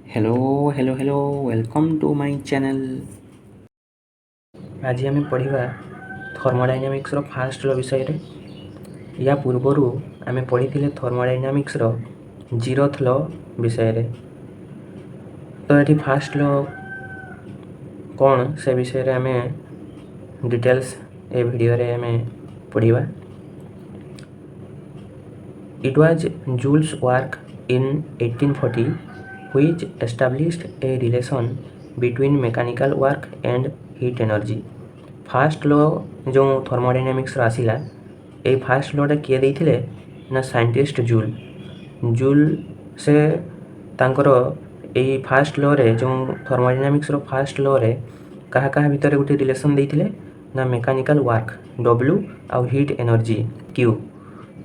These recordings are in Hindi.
Hello hello hello welcome to my channel. आज आम पढ़ा थर्मोडायनामिक्स फास्ट लॉ विषय रे। या पूर्वर आम पढ़ी थर्मोडायनामिक्स जीरोथ लॉ विषय रे। तो ये फास्ट लॉ कौन से विषय रे आम डिटेल्स ए वीडियो रे आम पढ़ा। It was Joule's work in 1840 which established a relation between mechanical work and heat energy. Fast law जो थर्मोडायनामिक्स आसला ये फास्ट लॉटा किए देते ना साइंटिस्ट जूल से तांकर यही फास्ट लॉ रे जो थर्मोडायनामिक्स फास्ट लॉ रे कहा कहा भितर गोटे रिलेशन देते ना मेकानिकल वर्क डब्ल्यू आउ हीट एनर्जी क्यू।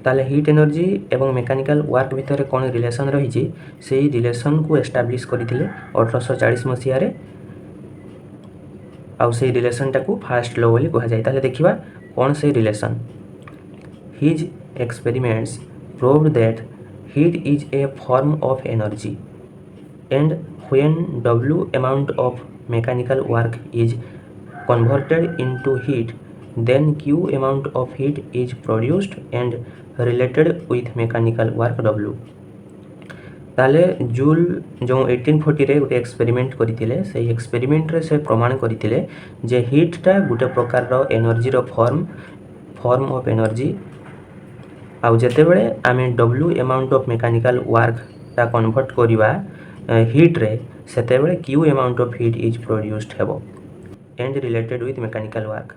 ताले हीट एनर्जी एवं मेकानिकल वर्क भितर कौन रिलेशन रही से रिलेशन को एस्टाब्लिश करते 1840 मसीह आउ से रिलेशन टाकू फास्ट लॉ बोली कह जाए। देखिबा कौन से relation. His experiments proved that heat is a form of energy and when W amount of mechanical work is converted into heat then q amount of heat is produced and related with mechanical work w। ताले जूल जो 1840 रे गोटे एक्सपेरिमेंट करथिले से एक्सपेरिमेंट रे से प्रमाण करथिले जे हीटटा गोटे प्रकार रो एनर्जी रो फॉर्म ऑफ एनर्जी आउ जते बेले आमे w amount of mechanical work ता कन्वर्ट करिवा हीट रे सेते बेले q amount of heat is produced हेबो and related with mechanical work.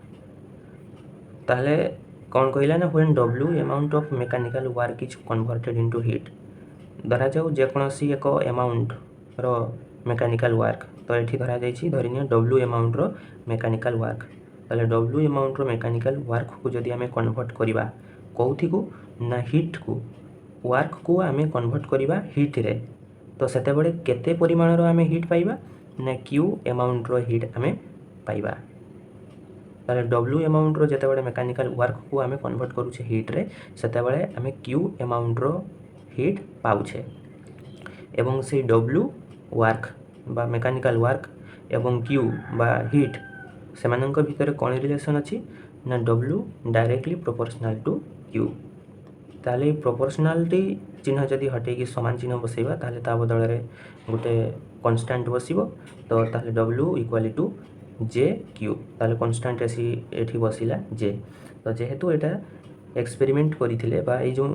ताले कौन कहला ना when W amount of mechanical work is converted into heat धरा जाऊ जेकोसी एक अमाउंट रो मेकानिकल वर्क तो ये धरा जाइए धरिनिया डब्ल्यू अमाउंट रो मेकानिकल वर्क। ताले डब्ल्यू अमाउंट रो मेकानिकल वर्क को जदि आमे कन्वर्ट करिबा कोथि को ना हीट को वर्क को आमे कन्वर्ट करिबा हीट रे तो सेते बेले केते परिमाण रो आमे हीट पाइबा ना क्यू अमाउंट रो हीट आमे पाइबा। ताले डब्ल्यू अमाउंट रो जते बेले मेकानिकल वर्क को आमे कन्वर्ट करूछे हीट रे सेते बेले आमे क्यू अमाउंट रो हीट पाउछे एवं से डब्ल्यू वर्क बा मेकानिकल वर्क एवं क्यू बा हीट सेमानंक भितर कोन रिलेशन अछि ना W directly proportional to Q. ताले प्रोपोर्शनालिटी चिन्ह जदि हटे कि समान चिन्ह बसैबा ताले ता बदल रे गोटे कांस्टेंट बसिबो तो ताले W equal to J Q ताले कांस्टेंट एसी एठी बसिला जे। तो जेहेतु एटा एक्सपेरिमेंट करिथिले बा ए जो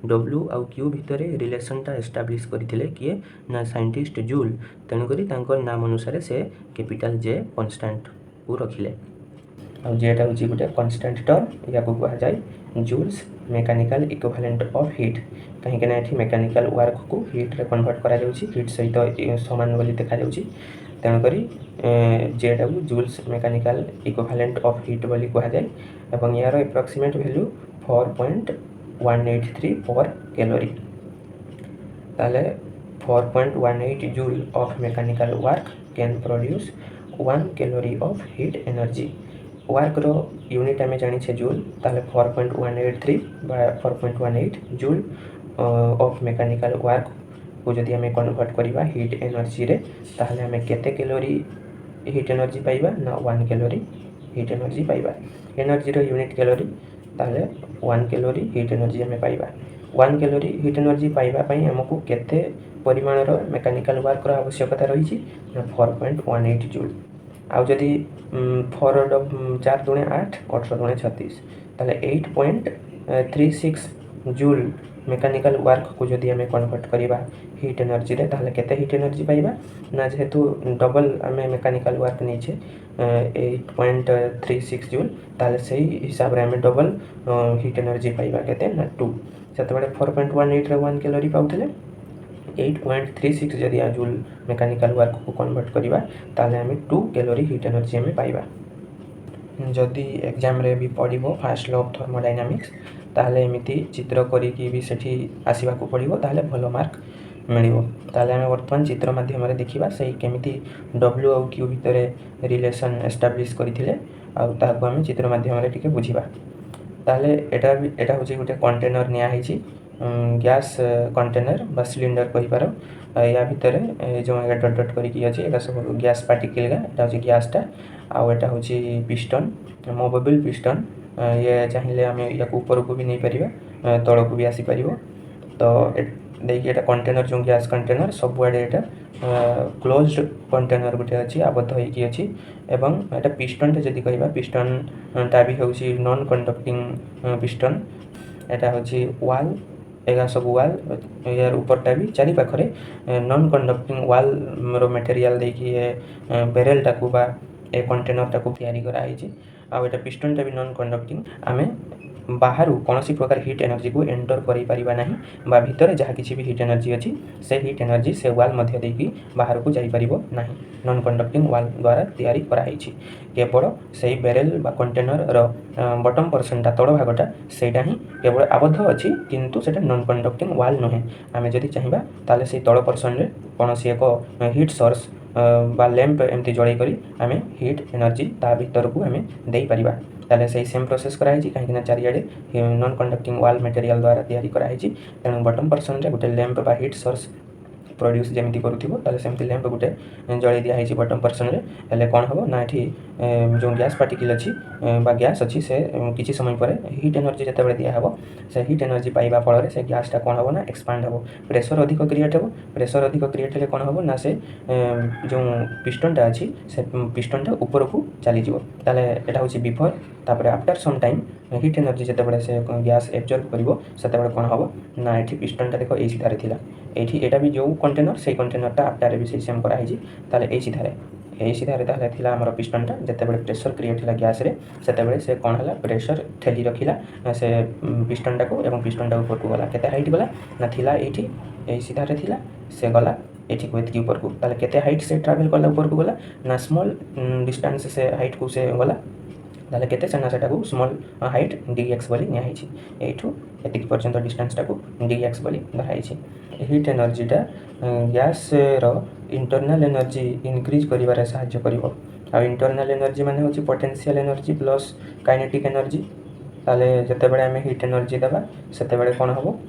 डब्ल्यू आउ क्यू भितर रिलेशनटा एस्टाब्लिश करथिले किए ना साइंटिस्ट जूल तेणु करी तांकर नाम अनुसार से कैपिटल जे कांस्टेंट को रखिले। आउ जेटा होची गोटे कांस्टेंट टर्म या को कहा जाय Joule's mechanical equivalent of heat कहीं के ना एठी मेकानिकल वर्क को हीट रे कन्वर्ट करा जाउची हीट सहित समान बोली देखा जाउची तेणु करी जेटा को Joule's mechanical equivalent of heat बोली कहा जाय एवं यार एप्रोक्सीमेट वैल्यू 4.183 पर कैलोरी। ताले 4.18 joule of mechanical work can produce 1 calorie of heat energy. Work रो यूनिट आमे जानि छे जूल ताले 4.183 बा 4.18 जूल ऑफ मेकानिकल वर्क को जदि आमे कन्वर्ट करिबा हीट एनर्जी रे ताले आमे केते कैलोरी हीट एनर्जी पाइबा ना 1 कैलोरी हीट एनर्जी पाइबा। एनर्जी रो यूनिट कैलोरी ताले 1 कैलोरी हीट एनर्जी आमे पाइबा। 1 कैलोरी हीट एनर्जी पाइबा पई हमकु केते परिमाण रो मेकानिकल वर्क रो आवश्यकता रही छी ना 4.18 जूल। आउ जदि 4 4 दुणे 8 18 दुणे 36 ताले 8.36 जूल मेकानिकल वर्क को जदि आमे कन्वर्ट करिबा हीट एनर्जी रे ताले केते हीट एनर्जी पाइबा ना जेहेतु डबल आमे मेकानिकल वर्क नै छे 8.36 जूल ताले सही हिसाब रे आमे डबल हीट एनर्जी पाइबा केते ना 2 सेते बेले 4.18 रे 1 कैलोरी पाउतले 8.36 जदि जूल मेकानिकल वर्क को कन्वर्ट करिबा ताले आमे 2 कैलोरी हीट एनर्जी आमे पाइबा। जदि एग्जाम रे भी पढ़िबो फास्ट लॉ ऑफ थर्मोडायनामिक्स ताले एमिति चित्र करी कि भी सेठी आसीबा को पड़िबो ताले भलो मार्क मिलिबो। ताले हमें वर्तमान चित्र माध्यम रे देखिबा सही केमिति डब्ल्यू और क्यू भितर रिलेशन एस्टाब्लिश करिथिले आ ताको हम चित्र माध्यम रे टिके बुझिबा। ताले एटा होची गोटे कंटेनर निया हेची गैस कंटेनर बा सिलिंडर कहीपर या भितर जो डट डट करके अच्छे यहाँ सब गैस पार्टिकल यहाँ गैसटा आउ यहाँ हूँ पिस्टन मोबेबल पिस्टन ये चाहिए आम या ऊपर को भी नहीं पार तल को भी आसीपर तो देखिए यहाँ कंटेनर जो गैस कंटेनर सबुआड़े यहाँ क्लोज्ड कंटेनर गोटे अच्छी आबद्ध होगी अच्छी एवं यहाँ पिस्टन जदि कह पिस्टनटा भी हूँ नॉन कंडक्टिंग पिस्टन यहाँ हूँ वाल एगा सब वाल यार ऊपरटा भी चारि पाखरे नॉन कंडक्टिंग वाल रो मटेरियल देखिए बेरेल टाकू बा ए कंटेनर टाकू तैयारी कराई आउ एटा पिस्टनटा भी नॉन कंडक्टिंग आमे बाहर कौन प्रकार हिट एनर्जी को एंटर करें बा भितर जहाँ किसी भी हिट एनर्जी अच्छी से हिट एनर्जी से वाल मध्य देकी बाहर को जापर ना नॉन कंडक्टिंग वाल द्वारा तैयारी कराई केवल से बेरेल बा कंटेनर रो बटम परसेंटा तल भागटा सेटा ही केवल आबद्ध अच्छी किंतु सेटा नॉन कंडक्टिंग वाल नुहे आम जदि चाहिए ताले से तल परसेंट रे कौन एक हिट सोर्स बा लैंप एमती जड़े करी आम हिट एनर्जी ता भीतर को आम दे परिबा ताले से सेम प्रोसेस कराई कहीं चारिआडे नॉन कंडक्टिंग वाल मटेरियल द्वारा तैयारी कराई तेणु बटम परसेंट रे गोटे लैंप बा हिट सोर्स प्रोड्यूस जमी करूँ सेमती लैंप गोटे जड़े दिखाई बटम परसेंट रे हेले कौन हम ना ये जो गैस पार्टिकल अच्छी गैस अच्छी से किसी समय पर हिट एनर्जी जिते दिहब से हिट एनर्जी पाइबा फल से गैसटा कौन हम ना एक्सपांड हम प्रेशर अधिक क्रिएट हो प्रेशर अधिक क्रिएट हेले कौन हम ना से जो पिस्टनटा अच्छी से पिस्टनटा ऊपर को चलीज ताले यहाँ हूँ बिफोर तापर after some time heat energy जिते से गैस एब्जर्व कर कौन हम ना ये पिस्टनटा देख ये सीधार थी ये भी जो कंटेनर से कंटेनरटा आफ्टर भी सेम कराई ताले यही सीधारे ताहले थिला हमर पिस्टनटा जते बड़े प्रेशर क्रिएट होला गैस रे सेते बड़े से कोन हला प्रेशर ठेली रखिला से पिस्टनटा को एवं पिस्टनटा ऊपर को गला केते हाइट गला ना थिला एठी एही सीधारे थिला से गला एठी को एतकी ऊपर को ताले केते हाइट से ट्रैवल करला ऊपर को गला ना स्मॉल डिस्टेंस से हाइट को से गला ताले केते सेना सेटा को स्मॉल हाइट dx बोली निया हिची एठू एतकी पर्यंत डिस्टेंस टा को dx बोली धरा हिची हिट एनर्जीटा गैस रो इंटरनल एनर्जी इनक्रीज करिवारे सहाय्य करिवो आ इंटरनल एनर्जी माने होची potential energy plus kinetic energy ताले जते बेले हमें हिट एनर्जी देबा सेते बेले कोन हबो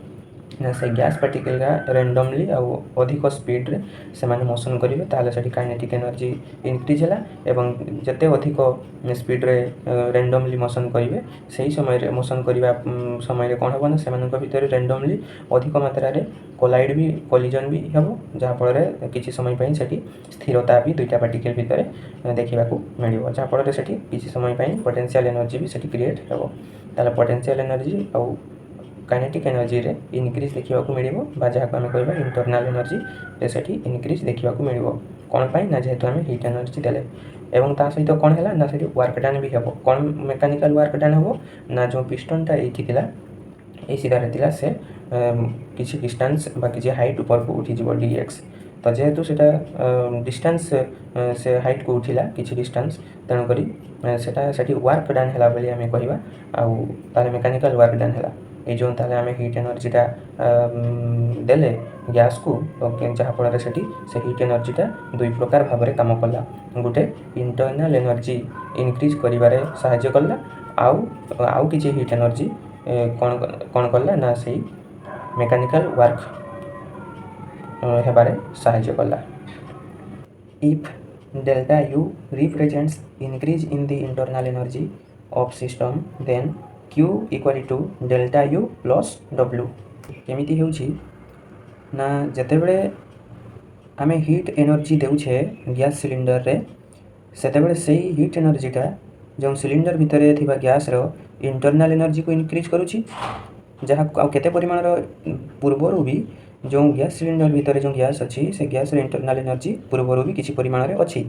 ना से गैस पार्टिकल का रैंडमली आ अधिक स्पीड रे से माने मोशन करिवे ताले सेठी काइनेटिक एनर्जी इनक्रीज होला एवं जते अधिक स्पीड रे रैंडमली मोशन करिवे सही समय रे मोशन करिवा समय रे कोन हबो ना सेमानक भितर रैंडमली अधिक मात्रा रे कोलाइड भी कोलिजन भी हबो जहाँ फल रे किछि समय पई सेठी स्थिरता भी दुईटा पार्टिकल भितर देखिबा को मिलिबो जहाँ फल रे सेठी किछि समय पई पोटेंशियल एनर्जी भी सेठी क्रिएट हबो ताले पोटेंशियल एनर्जी आ काइनेटिक एनर्जी रे इनक्रीज देखा मिलिबो बा जहाँ आम कहबा इंटरनल एनर्जी रे सेठी इनक्रीज देखा मिलिबो कोन पई ना जेहेतु आम हिट एनर्जी देले एवं ता सहित कौन है ना सेठी वर्क डन भी हबो कौन मेकानिकल वर्क डन हबो ना जो पिस्टनटा एठी थिला ए सीधारे थिला से किसी डिस्टेंस बा किसी हाइट ऊपर को उठी जीवो dx तो जेहेतु सेटा डिस्टेंस से हाइट को उठिला किसी डिस्टेंस तेणु करी सेटा सेठी वर्क डन हैला बोली आमे कहबा आ ताले मेकानिकल वर्क डन हैला ये जो ताले आमे हिट एनर्जीटा देले गैस को जहाँ फल से हिट एनर्जीटा दुई प्रकार भाव में काम कला गोटे इंटरनल एनर्जी इनक्रीज करिवारे सहाय्य कला आउ किछि हिट एनर्जी कौन कौन कला ना से मेकानिकल वर्क हेबारे सहाय्य कला if delta U represents increase in the internal energy of system then Q equal to delta U plus W केमिति होउछि ना जते बेले आमे हिट एनर्जी देउछे गैस सिलिंडर रे सेते बेले सेही हिट एनर्जीटा जो सिलिंडर भितरे थिबा गैस रो इंटरनल एनर्जी को इनक्रीज करूछि जहाँ आ केते परिमाण रो पूर्वरु भी जो गैस सिलिंडर भितरे जो गैस अछि से गैस रो इंटरनल एनर्जी पूर्वरु भी किछि परिमाण रे अछि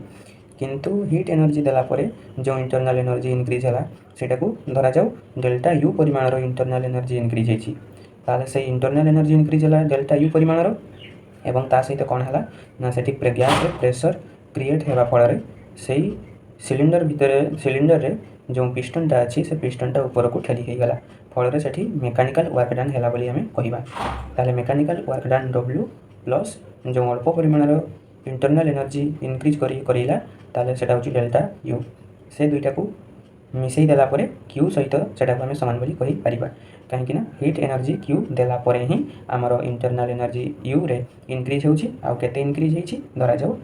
किंतु हिट एनर्जी देला परे जो इंटरनल एनर्जी इनक्रीज है सेटा को धरा जाऊ डेल्टा यू परिमाण रो इंटरनल एनर्जी इनक्रीज होइछि ताले से इंटरनल एनर्जी इनक्रीज है डेल्टा यू परिमाण रो एवं ता सहित कोन हला ना सेठी गैस रे प्रेशर क्रिएट हेबा फल रे सेही सिलिंडर भितरे सिलिंडर रे जो पिस्टनटा अछि से पिस्टनटा ऊपर को ठेली हे गला फल रे सेठी मेकानिकल वर्क डन हैला बोली हमें कहिबा ताले mechanical work done W plus जो अल्प परिमाण रो इंटरनल एनर्जी इनक्रीज करिला ताले सेटा होची डेल्टा यू से दुईटा को मिसई देला परे क्यू सहित सेटा आम सामान बोली कहि परिबा कहीं हीट एनर्जी क्यू देला परे ही आमर इंटरनल एनर्जी यू रे इनक्रीज होउछि आउ केते इनक्रीज होइछि धरा जाऊ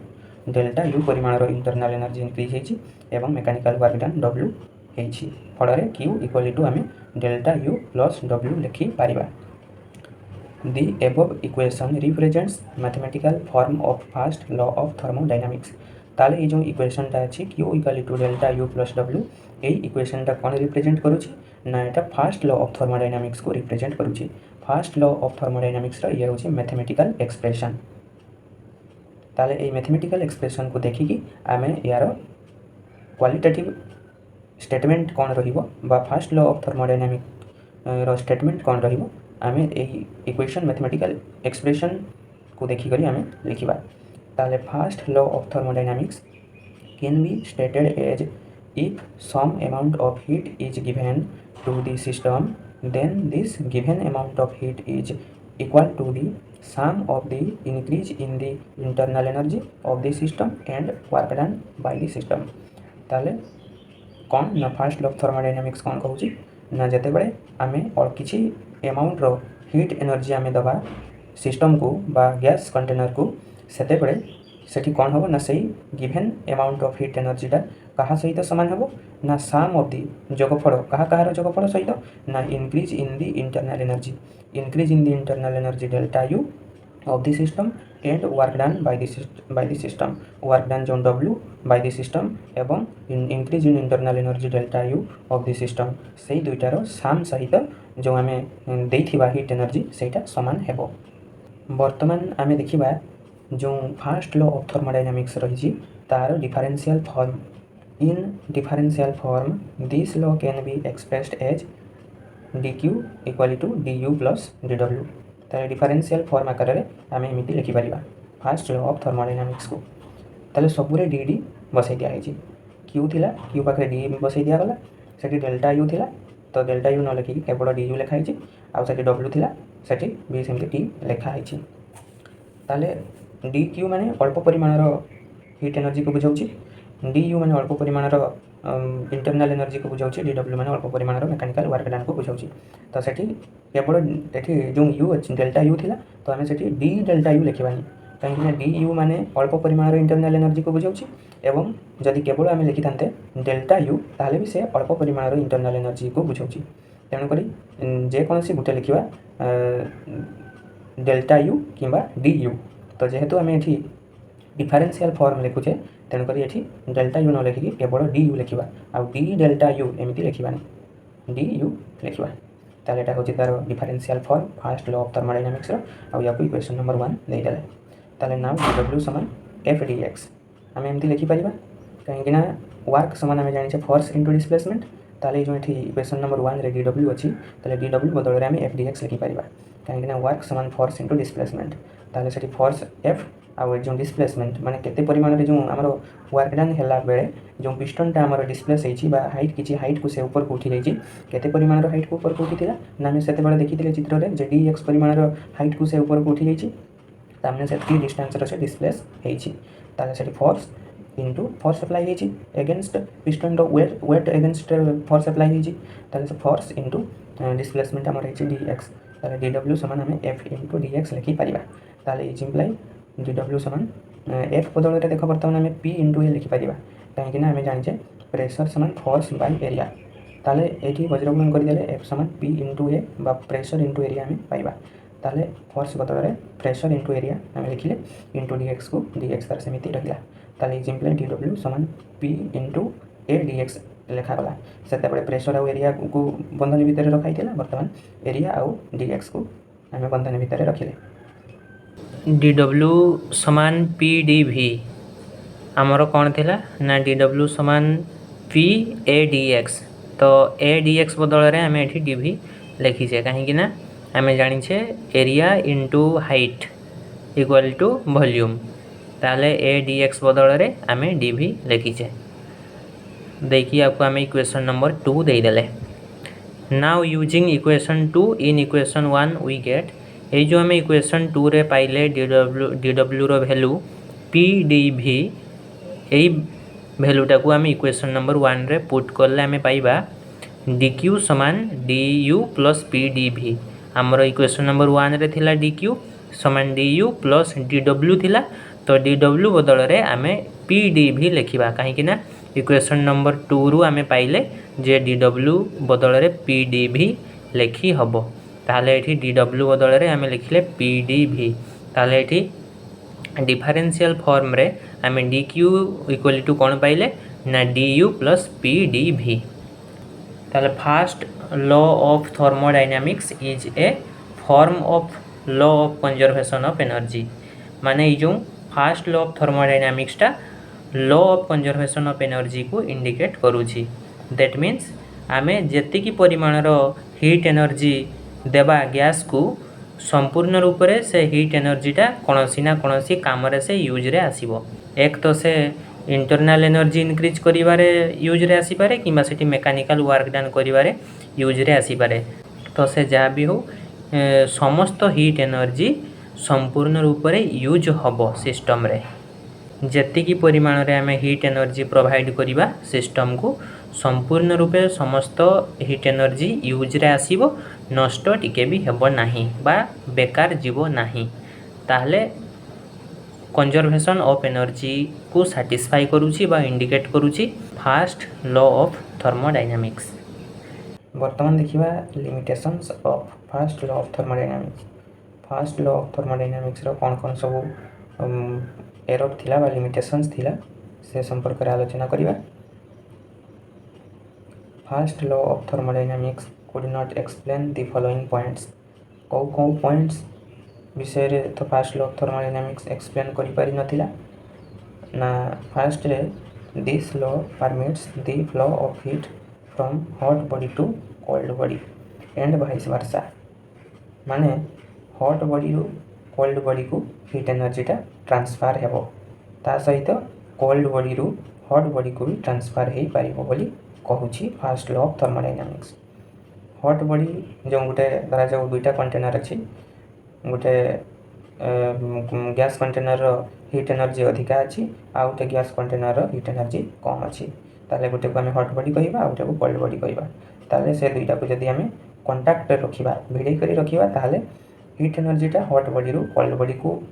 डेल्टा यू परिमाणर इंटरनल एनर्जी इनक्रीज होइछि एवं मेकानिकल वर्क डन डब्ल्यू होइछि फଳରେ क्यू इक्वल टू आम डेल्टा यू प्लस डब्ल्यू लिखि पारिबा। The above equation represents mathematical form of first law of thermodynamics। ताले ये जो इक्वेशनटा अच्छी Q equal to delta U plus W यही इक्वेशनटा कौन रिप्रेजेंट करुच्ची ना यहाँ फर्स्ट लॉ ऑफ थर्मोडायनामिक्स को रिप्रेजेंट करुच्ची। फर्स्ट लॉ ऑफ थर्मोडायनामिक्स ये हूँ मैथमेटिकल एक्सप्रेशन। ताले ये मैथमेटिकल एक्सप्रेशन को देखिकी आम यार क्वालिटेटिव स्टेटमेंट कौन रहिबो बा फर्स्ट लॉ ऑफ थर्मोडायनामिक रो स्टेटमेंट कौन रहिबो आम इक्वेशन मैथमेटिकल एक्सप्रेशन को देखिक आम लिखा। ताले first law of thermodynamics can be stated as if some amount of heat is given to the system then this given amount of heat is equal to the sum of the increase in the internal energy of the system and work done by the system. ताले कौन ना फर्स्ट लॉ ऑफ थर्मोडायनामिक्स कौन कहूँ ना जिते बड़े आम और किसी अमाउंट रो हीट एनर्जी आम दबा सिस्टम को बा गैस कंटेनर को सेते बड़े सेठी कौन हम ना सही गिवन अमाउंट ऑफ हीट एनर्जीटा कहा सहित सामान हम ना सम ऑफ दी जोगफल कहा जोगफल सहित ना increase in the internal energy increase in the internal energy delta U of the system and work done by the system work done जो डब्ल्यू बाय द सिस्टम एवं increase in internal energy delta U of the system से दुईटार साम सहित जो आम देथिबा हीट एनर्जी सेटा समान हेबो। वर्तमान आम देखिबा जो फर्स्ट लॉ ऑफ थर्मोडायनामिक्स रही तार differential form in differential form this law can be expressed as d Q equal to d U plus d W. तार डिफरेंशियल फॉर्म आकार में आम एमती लिखिपर फर्स्ट लॉ ऑफ थर्मोडायनामिक्स को ताले सबुरे डी डी बसई दिखाई क्यू थिला क्यू पाखे डी बसई दिगला से डेल्टा यू थिला तो डेल्टा यू न लिखिकी केवल डी यू लिखाई आउ से डब्ल्यू थिला से भी सेमती टी लिखाई ताले डी क्यू माने अल्प परिमाणर हीट एनर्जी को बुझाऊँ डी यू माने अल्प परिमाणर इंटरनल एनर्जी को बुझाऊँ डी डब्ल्यू माने अल्प परिमाणर मेकानिकल वर्क डन को बुझाऊँ तो सेठी केवल ये जो यू अच्छी डेल्टा यू थिला तो आम से डी डेल्टा यू लिखबानी कहीं डी यू माने अल्प परिमाणर इंटरनल एनर्जी को बुझाऊँ एवं जदि केवल आम लिखि था डेल्टा यू ताहले भी से अल्प परिमाणर इंटरनल एनर्जी को बुझाऊँ तेणुक जेकोसी गोटे लिखा डेल्टा यू कि डी यू तो जेहेतु आम ये डिफरेंशियल फॉर्म लिखुचे तेणुक ये डेल्टा यू न लिखिकी केवल डी यू लिखा आउ डी डेल्टा यू एमती लिखबानी डी यू लिखा ताले एटा होची तार differential form first law of thermodynamics आउ या इक्वेशन नंबर 1 दे देले ताले नाउ डब्ल्यू समान एफ डी एक्स आम एमती लिखिपर कहीं वर्क समान आम जाने फोर्स इंटू डिस्प्लेसमेंट ताले जो ये इक्वेशन नंबर 1 रे डी डब्ल्यू अच्छी ताले डी डब्ल्यू बदल में आम एफ डी एक्स लिखिपर कहीं वर्क समान फोर्स इंटू डिस्प्लेसमेंट ताले से फोर्स एफ आउ जो डिस्प्लेसमेंट माने केते परिमाण रे जो आमर वर्क डन हैला बेले जो पिस्टनटा आमर डिस्प्लेस होइछि बा हाइट किछि हाइट को से ऊपर को उठी जाइछि केते परिमाण रो हाइट को ऊपर को उठिथिला ना हम सेते बेले देखिथिले चित्र रे जे डी एक्स परिमाण रो हाइट को से ऊपर को उठी जाइछि तामने से टी डिस्टेंस रो से डिस्प्लेस होइछि ताले से फोर्स इंटू फोर्स अप्लाई होइछि अगेंस्ट पिस्टन रो वेट अगेंस्ट फोर्स अप्लाई होइछि ताले से फोर्स इंटू डिस्प्लेसमेंट आमर होइछि डी एक्स ताले डी डब्ल्यू समान हम एफ इंटू डी एक्स लिखि परिबा ताले इज इम्प्लाई डी डब्ल्यू समान एफ बदल में देख बर्तमान आम पी इंटू ए लिखिपर कहीं आम जाने प्रेशर समान फोर्स बाय एरिया ताले ये वज्रगुणन करदे एफ समान पी इंटू ए बा प्रेशर इंटू एरिया आम पाइबा ताले फोर्स बदल में प्रेशर इंटू एरिया आम लिखिले इंटू डी एक्स को डी एक्स तार सेमती रहा ताले इज इम्प्लाई डी डब्ल्यू समान P into A D X लिखागला से प्रेशर आउ एरिया को बंधन भितर रखाई बर्तमान एरिया आउ डी एक्स को आम बंधन भितर रखिले डी डब्ल्यू समान पी डी भी आमर कौन थिला ना डी डब्ल्यू समान पी ए डी एक्स तो ए डी एक्स बदल में आम ये डी भी लिखीचे कहीं आम जाने area into height equal to volume ताले ए डी एक्स बदल में आम डी भी लिखीचे देखिए आपको आम इक्वेशन नंबर 2 दे देले now using equation 2 in equation 1 we get ये जो आम इक्वेशन 2 रे पाइले डी डब्ल्यू रो वैल्यू पी डी भी यही भैल्यूटा को आम इक्वेशन नंबर 1 रे पुट कले आम पाइबा dq समान du प्लस पी डी भी। आमर इक्वेशन नंबर 1 रे थिला dq समान du प्लस dw थिला, तो dw बदल रे आम पी डी भी लिखा कहीं इक्वेशन नंबर 2 रु आम पाइले जे dw बदल रे पी डी भी लिखी हम। ताहले एठी dw बदल रे आम लिखिले पी डी भी। ताहले एठी डिफरेंशियल फॉर्म रे आम dq इक्वल टू कौन पाइले ना du प्लस पी डी भी। ताहले first law of thermodynamics is a form of law of conservation of energy. माने ये जो फास्ट लॉ ऑफ थर्मोडायनामिक्सटा law of conservation of energy को इंडिकेट करूची। दैट मीन्स आमे जेतिकी परिमाणर हीट एनर्जी देबा गैस को संपूर्ण रूप से हीट एनर्जीटा कौनसी ना कौनसी काम से यूज रे आसीबो। एक तो से इंटरनल एनर्जी इनक्रीज करिवारे यूज रे आसी पारे किंबा सेठी मेकानिकल वर्क डन करिवारे यूज रे आसी पारे। तो से जहाँ भी हो समस्त हीट एनर्जी संपूर्ण रूप से यूज हबो सिस्टम रे। जेतिकी परिमाण रे आमे हीट एनर्जी प्रोवाइड करिबा सिस्टम को संपूर्ण रूपे समस्त हीट एनर्जी यूज रे आसीबो, नष्ट टिके भी हेबो नाही बा बेकार जीवो नाही। ताहले कंजर्वेशन ऑफ एनर्जी को सैटिस्फाई करूची बा इंडिकेट करूची फास्ट लॉ ऑफ थर्मोडायनामिक्स। वर्तमान देखिबा limitations of first law of thermodynamics. First law of thermodynamics रो कौन कौन सब एरर थिला बा लिमिटेशंस थिला से संपर्क रे आलोचना करिबा। First law of thermodynamics could not explain the following points. कौ पॉइंट्स विषय रे तो first law of thermodynamics explain करि पारि नथिला ना। फास्ट रे this law permits the flow of heat from hot body to cold body and vice versa. माने हॉट बॉडी रु कोल्ड बॉडी को हीट एनर्जीटा ट्रांसफर हेबो, ता सहित कोल्ड बॉडी रु हॉट बॉडी को भी ट्रांसफर हो पारिबो बोली कहूची first law of thermodynamics. Hot body जो गोटे धरा जाऊ दुईटा कंटेनर अच्छी, गोटे गैस कंटेनर हीट एनर्जी अधिका अच्छी आ गोटे गैस कंटेनर हीट एनर्जी कम अच्छी, ताले गोटे को आम हॉट बॉडी कहबा आ गोटे को कोल्ड बॉडी कहबा। ताले से दुईटा को जदि आम कंटाक्ट रखिबा भिड़े करी रखिबा ताले हीट एनर्जीटा हॉट बॉडी रु कोल्ड बॉडी को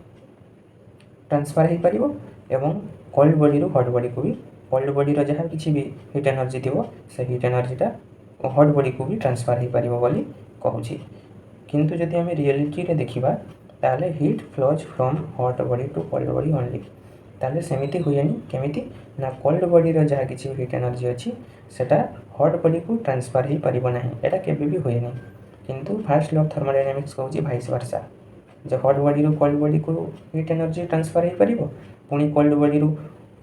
ट्रांसफर हो पारिबो एवं कोल्ड बॉडी रु हॉट बॉडी को भी कोल्ड बॉडी रो जहाँ किसी भी हीट एनर्जी थिबो से हीट एनर्जीटा हॉट बॉडी को भी ट्रांसफर हो पारिबो बोली कहूची। किंतु जदि आम रियलिटी रे देखिबा ताले heat flows from hot body to cold body only. ताले सेमिति हुएनी केमिति ना कोल्ड बॉडी रो जहाँ किसी हीट एनर्जी अच्छी सेटा हॉट बॉडी को ट्रांसफर हो पारिबो नाही, एटा केबे भी हुएनी। किंतु फास्ट लॉ ऑफ थर्मोडायनामिक्स कहूची वाइस वर्सा, जो हॉट बॉडी रु कोल्ड बॉडी को हीट एनर्जी ट्रांसफर हो पारिबो पुणी कोल्ड बॉडी रु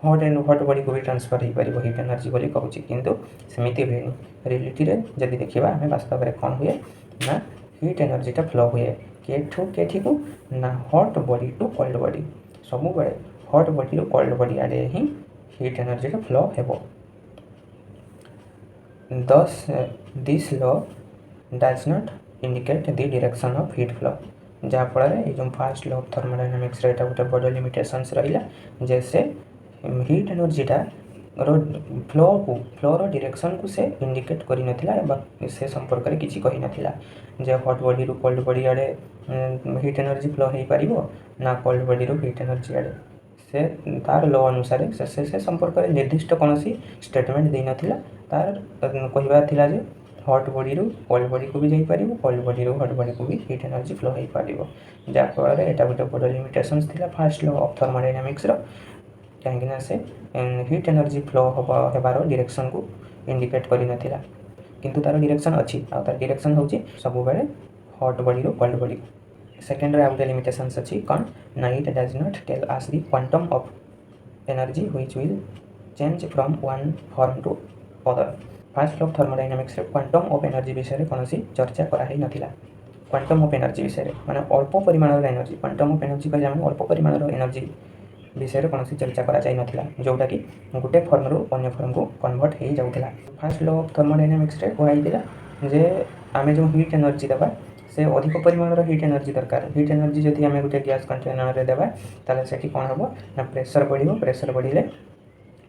हॉट बॉडी को भी ट्रांसफर हो पारिबो हीट एनर्जी बोली कहूची। किंतु सेमिति हुएनी। रियलिटी रे जदि देखिबा हमें वास्तव में कौन हुए ना हीट एनर्जीटा फ्लो हुए केठी को ना hot body to cold body, सब बड़े हॉट बॉडी रु कोल्ड बॉडी आड़े ही हीट एनर्जीटा फ्लो हेबो। Thus this law does not indicate the direction of heat flow। जहाँ फल ये जो फास्ट लॉ ऑफ थर्मोडायनामिक्स रे गोटे बड़ लिमिटेशंस रहा जैसे हीट एनर्जीटा फ्लो रो डायरेक्शन को से इंडिकेट करि नथिला से संपर्क रे किछि कहि नथिला जे हॉट बॉडी रु कोल्ड बॉडी आड़े हीट एनर्जी फ्लो हो पारिबो ना कोल्ड बॉडी रु हीट एनर्जी आड़े से तार लॉ अनुसार से संपर्क रे निर्दिष्ट कोनोसी स्टेटमेंट दे नथिला। तार कहबा थिला जे हॉट बॉडी रु कोल्ड बॉडी को भी जाई पारिबो, कोल्ड बॉडी रु हॉट बॉडी को भी हीट एनर्जी फ्लो हो पारिबो। जा फल एटा गोटे बड़ लिमिटेशंस थिला फास्ट लॉ ऑफ थर्मोडायनामिक्स रो, कहीं से हीट एनर्जी फ्लो होबार डायरेक्शन को इंडिकेट करि नथिला। किंतु तार डायरेक्शन अच्छी आ तार डायरेक्शन होची सब बेले हॉट बॉडी रु कोल्ड बॉडी। सेकेंड रे आउट लिमिटेशंस अच्छी कौन ना it does not tell us the quantum of energy which will change from one form to other. First law of thermodynamics रे क्वांटम ऑफ एनर्जी विषय कौन चर्चा कराई नथिला। क्वांटम ऑफ एनर्जी विषय माने अल्प परिमाण एनर्जी, क्वांटम ऑफ एनर्जी कहले माने अल्प परिमाण एनर्जी विषय कौन चर्चा करा जाई नथिला जोटा कि गोटे फॉर्म रु अन्य फॉर्म को कन्वर्ट हो जाउथिला। फास्ट लॉ ऑफ थर्मोडायनामिक्स रे कहैतिला जे आमे जो हीट एनर्जी देबा से अधिक परिमाण हीट एनर्जी दरकार। हीट एनर्जी जदि आमे गोटे गैस कंटेनर रे देबा ताले सेठी कोन हबो ना प्रेशर बढ़िबो, प्रेशर बढ़िले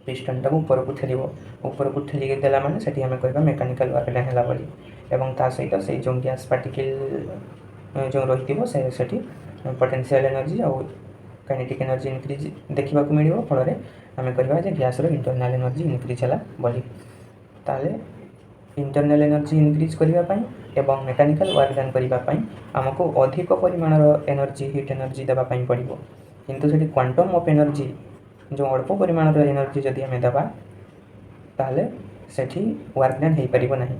ପିଷ୍ଟନଟାକୁ ଉପରକୁ ଠେଲିକି ଦେଲା ମାନେ ସେଠି ଆମେ କହିବା ମେକାନିକାଲ ୱାର୍କ ଡନ୍ ହେଲା ବୋଲି। ଏବଂ ତା ସହିତ ସେଇ ଯେଉଁ ଗ୍ୟାସ୍ ପାର୍ଟିକଲ୍ ଯେଉଁ ରହିଥିବ ସେଠି ପୋଟେନ୍ସିଆଲ ଏନର୍ଜି ଆଉ କାଇନେଟିକ୍ ଏନର୍ଜି ଇନକ୍ରିଜ୍ ଦେଖିବାକୁ ମିଳିବ। ଫଳରେ ଆମେ କହିବା ଯେ ଗ୍ୟାସ୍ର ଇଣ୍ଟରନାଲ୍ ଏନର୍ଜି ଇନକ୍ରିଜ୍ ହେଲା ବୋଲି। ତାହେଲେ ଇଣ୍ଟରନାଲ୍ ଏନର୍ଜି ଇନକ୍ରିଜ୍ କରିବା ପାଇଁ ଏବଂ ମେକାନିକାଲ ୱାର୍କ ଡନ୍ କରିବା ପାଇଁ ଆମକୁ ଅଧିକ ପରିମାଣର ଏନର୍ଜି ହିଟ୍ ଏନର୍ଜି ଦେବା ପାଇଁ ପଡ଼ିବ। କିନ୍ତୁ ସେଠି କ୍ୱାଣ୍ଟମ୍ ଅଫ୍ ଏନର୍ଜି ଯେଉଁ ଅଳ୍ପ ପରିମାଣର ଏନର୍ଜି ଯଦି ଆମେ ଦେବା ତାହେଲେ ସେଠି ୱାର୍କ ଡନ୍ ହୋଇପାରିବ ନାହିଁ।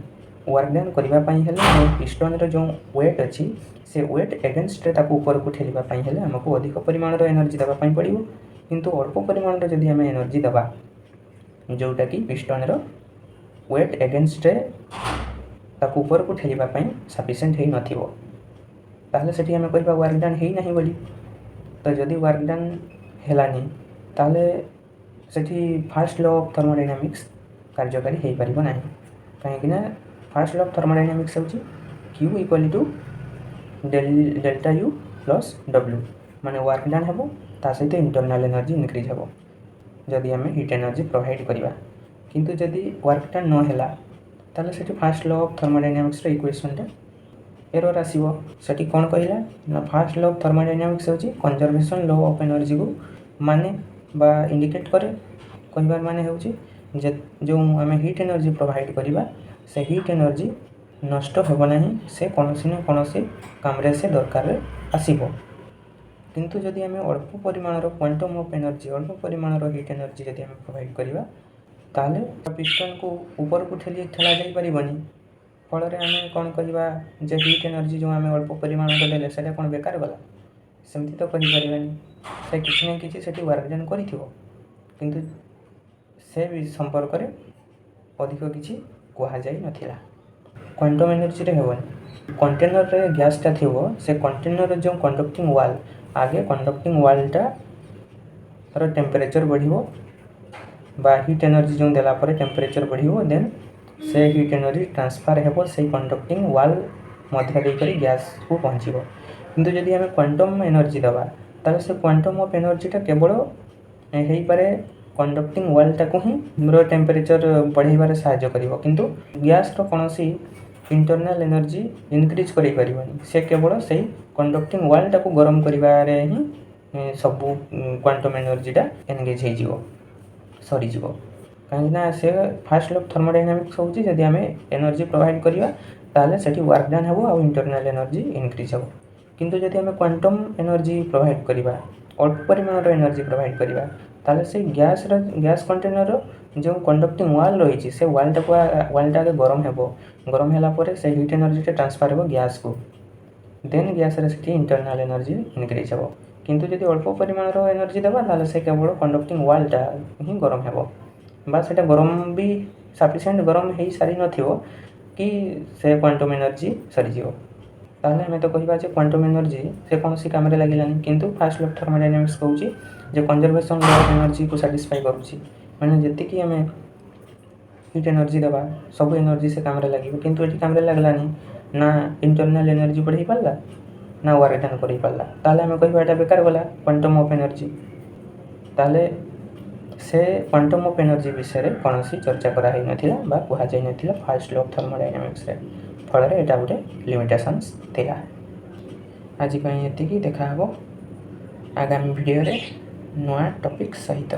ୱାର୍କ ଡନ୍ କରିବା ପାଇଁ ହେଲେ ପିଷ୍ଟନର ଯେଉଁ ୱେଟ୍ ଅଛି ସେ ୱେଟ୍ ଏଗେନଷ୍ଟରେ ତାକୁ ଉପରକୁ ଠେଲିବା ପାଇଁ ହେଲେ ଆମକୁ ଅଧିକ ପରିମାଣର ଏନର୍ଜି ଦେବା ପାଇଁ ପଡ଼ିବ। କିନ୍ତୁ ଅଳ୍ପ ପରିମାଣର ଯଦି ଆମେ ଏନର୍ଜି ଦେବା ଯେଉଁଟାକି ପିଷ୍ଟନର ୱେଟ୍ ଏଗେନଷ୍ଟରେ ତାକୁ ଉପରକୁ ଠେଲିବା ପାଇଁ ସଫିସିଏଣ୍ଟ ହୋଇନଥିବ ତାହେଲେ ସେଠି ଆମେ କହିବା ୱାର୍କ ଡନ୍ ହୋଇନାହିଁ ବୋଲି। ତ ଯଦି ୱାର୍କ ଡନ୍ ହେଲାନି ତାହେଲେ ସେଠି ଫାର୍ଷ୍ଟ ଲ ଅଫ୍ ଥର୍ମୋଡାଇନାମିକ୍ସ କାର୍ଯ୍ୟକାରୀ ହୋଇପାରିବ ନାହିଁ। କାହିଁକିନା ଫାର୍ଷ୍ଟ ଲ ଅଫ୍ ଥର୍ମୋଡାଇନାମିକ୍ସ ହେଉଛି Q = delta U plus W, ମାନେ ୱାର୍କ ଡନ୍ ହେବ ତା ସହିତ ଇଣ୍ଟରନାଲ୍ ଏନର୍ଜି ଇନକ୍ରିଜ୍ ହେବ ଯଦି ଆମେ ହିଟ୍ ଏନର୍ଜି ପ୍ରୋଭାଇଡ଼ କରିବା। କିନ୍ତୁ ଯଦି ୱାର୍କ ଡନ୍ ନ ହେଲା ତାହେଲେ ସେଠି ଫାର୍ଷ୍ଟ ଲ ଅଫ୍ ଥର୍ମୋଡାଇନାମିକ୍ସର ଇକ୍ୱେସନ୍ଟା ଏରର୍ ଆସିବ। ସେଠି କ'ଣ କହିଲା ନା ଫାର୍ଷ୍ଟ ଲ ଅଫ୍ ଥର୍ମୋଡାଇନାମିକ୍ସ ହେଉଛି କନଜର୍ଭେସନ୍ ଲ ଅଫ୍ ଏନର୍ଜିକୁ ମାନେ ବା ଇଣ୍ଡିକେଟ୍ କରେ। କହିବାର ମାନେ ହେଉଛି ଯେ ଯେଉଁ ଆମେ ହିଟ୍ ଏନର୍ଜି ପ୍ରୋଭାଇଡ଼ କରିବା ସେ ହିଟ୍ ଏନର୍ଜି ନଷ୍ଟ ହେବ ନାହିଁ, ସେ କୌଣସି ନା କୌଣସି କାମରେ ସେ ଦରକାରରେ ଆସିବ। କିନ୍ତୁ ଯଦି ଆମେ ଅଳ୍ପ ପରିମାଣର କ୍ୱାଣ୍ଟମ୍ ଅଫ୍ ଏନର୍ଜି ଅଳ୍ପ ପରିମାଣର ହିଟ୍ ଏନର୍ଜି ଯଦି ଆମେ ପ୍ରୋଭାଇଡ଼ କରିବା ତାହେଲେ ପିଷ୍ଟନକୁ ଉପରକୁ ଠେଲା ଯାଇପାରିବନି। ଫଳରେ ଆମେ କ'ଣ କହିବା ଯେ ହିଟ୍ ଏନର୍ଜି ଯେଉଁ ଆମେ ଅଳ୍ପ ପରିମାଣର ଦେଲେ ସେଇଟା କ'ଣ ବେକାର ଗଲା? ସେମିତି ତ କହିପାରିବାନି। ସେ କିଛି ନା କିଛି ସେଠି ୱାର୍କ ଡନ୍ କରିଥିବ, କିନ୍ତୁ ସେ ସମ୍ପର୍କରେ ଅଧିକ କିଛି କୁହାଯାଇନଥିଲା। କ୍ୱାଣ୍ଟମ୍ ଏନର୍ଜିରେ ହେବନି। କଣ୍ଟେନରରେ ଗ୍ୟାସ୍ଟା ଥିବ, ସେ କଣ୍ଟେନରର ଯେଉଁ କଣ୍ଡକ୍ଟିଂ ୱାଲ୍ ଆଗେ କଣ୍ଡକ୍ଟିଂ ୱାଲ୍ଟାର ଟେମ୍ପରେଚର୍ ବଢ଼ିବ ବା ହିଟ୍ ଏନର୍ଜି ଯେଉଁ ଦେଲା ପରେ ଟେମ୍ପରେଚର୍ ବଢ଼ିବ, ଦେନ୍ ସେ ହିଟ୍ ଏନର୍ଜି ଟ୍ରାନ୍ସଫର୍ ହେବ ସେଇ କଣ୍ଡକ୍ଟିଂ ୱାଲ୍ ମଧ୍ୟ ଦେଇକରି ଗ୍ୟାସ୍କୁ ପହଞ୍ଚିବ। କିନ୍ତୁ ଯଦି ଆମେ କ୍ୱାଣ୍ଟମ୍ ଏନର୍ଜି ଦେବା ତାହେଲେ ସେ କ୍ୱାଣ୍ଟମ୍ ଅଫ୍ ଏନର୍ଜିଟା କେବଳ ହେଇପାରେ କଣ୍ଡକ୍ଟିଂ ୱାଲ୍ଟାକୁ ହିଁ ଟେମ୍ପରେଚର୍ ବଢ଼ାଇବାରେ ସାହାଯ୍ୟ କରିବ, କିନ୍ତୁ ଗ୍ୟାସ୍ର କୌଣସି ଇଣ୍ଟରନାଲ୍ ଏନର୍ଜି ଇନକ୍ରିଜ୍ କରିପାରିବନି। ସେ କେବଳ ସେଇ କଣ୍ଡକ୍ଟିଂ ୱାଲ୍ଟାକୁ ଗରମ କରିବାରେ ହିଁ ସବୁ କ୍ୱାଣ୍ଟମ୍ ଏନର୍ଜିଟା ଏନଗେଜ୍ ହୋଇଯିବ, ସରିଯିବ। କାହିଁକିନା ସେ ଫାର୍ଷ୍ଟ ଲ ଅଫ୍ ଥର୍ମୋଡାଇନାମିକ୍ସ ହେଉଛି ଯଦି ଆମେ ଏନର୍ଜି ପ୍ରୋଭାଇଡ଼ କରିବା ତାହେଲେ ସେଠି ୱାର୍କ ଡନ୍ ହେବ ଆଉ ଇଣ୍ଟରନାଲ୍ ଏନର୍ଜି ଇନକ୍ରିଜ୍ ହେବ। କିନ୍ତୁ ଯଦି ଆମେ କ୍ୱାଣ୍ଟମ୍ ଏନର୍ଜି ପ୍ରୋଭାଇଡ଼ କରିବା ଅଳ୍ପ ପରିମାଣର ଏନର୍ଜି ପ୍ରୋଭାଇଡ଼ କରିବା ତାହେଲେ ସେଇ ଗ୍ୟାସ୍ କଣ୍ଟେନରର ଯେଉଁ କଣ୍ଡକ୍ଟିଂ ୱାଲ୍ ରହିଛି ସେ ୱାଲ୍ଟା ଆଗେ ଗରମ ହେବ। ଗରମ ହେଲା ପରେ ସେ ହିଟ୍ ଏନର୍ଜିଟା ଟ୍ରାନ୍ସଫର୍ ହେବ ଗ୍ୟାସ୍କୁ, ଦେନ୍ ଗ୍ୟାସ୍ରେ ସେଠି ଇଣ୍ଟରନାଲ୍ ଏନର୍ଜି ଇନକ୍ରିଜ୍ ହେବ। କିନ୍ତୁ ଯଦି ଅଳ୍ପ ପରିମାଣର ଏନର୍ଜି ଦେବା ତାହେଲେ ସେ କେବଳ କଣ୍ଡକ୍ଟିଂ ୱାଲ୍ଟା ହିଁ ଗରମ ହେବ ବା ସେଇଟା ଗରମ ବି ସଫିସିଏଣ୍ଟ ଗରମ ହୋଇସାରିନଥିବ କି ସେ କ୍ୱାଣ୍ଟମ୍ ଏନର୍ଜି ସରିଯିବ। ତାହେଲେ ଆମେ ତ କହିବା ଯେ କ୍ୱାଣ୍ଟମ୍ ଏନର୍ଜି ସେ କୌଣସି କାମରେ ଲାଗିଲାନି। କିନ୍ତୁ ଫାର୍ଷ୍ଟ ଲ ଅଫ୍ ଥର୍ମୋଡାଇନାମିକ୍ସ କହୁଛି ଯେ କନଜର୍ଭେସନ୍ ଲ ଅଫ୍ ଏନର୍ଜିକୁ ସାଟିସ୍ଫାଇ କରୁଛି, ମାନେ ଯେତିକି ଆମେ ହିଟ୍ ଏନର୍ଜି ଦେବା ସବୁ ଏନର୍ଜି ସେ କାମରେ ଲାଗିବ। କିନ୍ତୁ ଏଠି କାମରେ ଲାଗିଲାନି, ନା ଇଣ୍ଟରନାଲ୍ ଏନର୍ଜି ବଢ଼ାଇ ପାରିଲା ନା ୱାର୍କ ଡନ୍ କରେଇ ପାରିଲା, ତାହେଲେ ଆମେ କହିବା ଏଇଟା ବେକାର ଗଲା କ୍ୱାଣ୍ଟମ୍ ଅଫ୍ ଏନର୍ଜି। ତାହେଲେ ସେ କ୍ୱାଣ୍ଟମ୍ ଅଫ୍ ଏନର୍ଜି ବିଷୟରେ କୌଣସି ଚର୍ଚ୍ଚା କରାହୋଇନଥିଲା ବା କୁହାଯାଇନଥିଲା ଫାର୍ଷ୍ଟ ଲ ଅଫ୍ ଥର୍ମୋଡାଇନାମିକ୍ସରେ। ଫଳରେ ଏଇଟା ଗୋଟେ ଲିମିଟେସନ୍ସ ଥିଲା। ଆଜି ପାଇଁ ଏତିକି। ଦେଖା ହେବ ଆଗାମୀ ଭିଡ଼ିଓରେ ନୂଆ ଟପିକ୍ ସହିତ।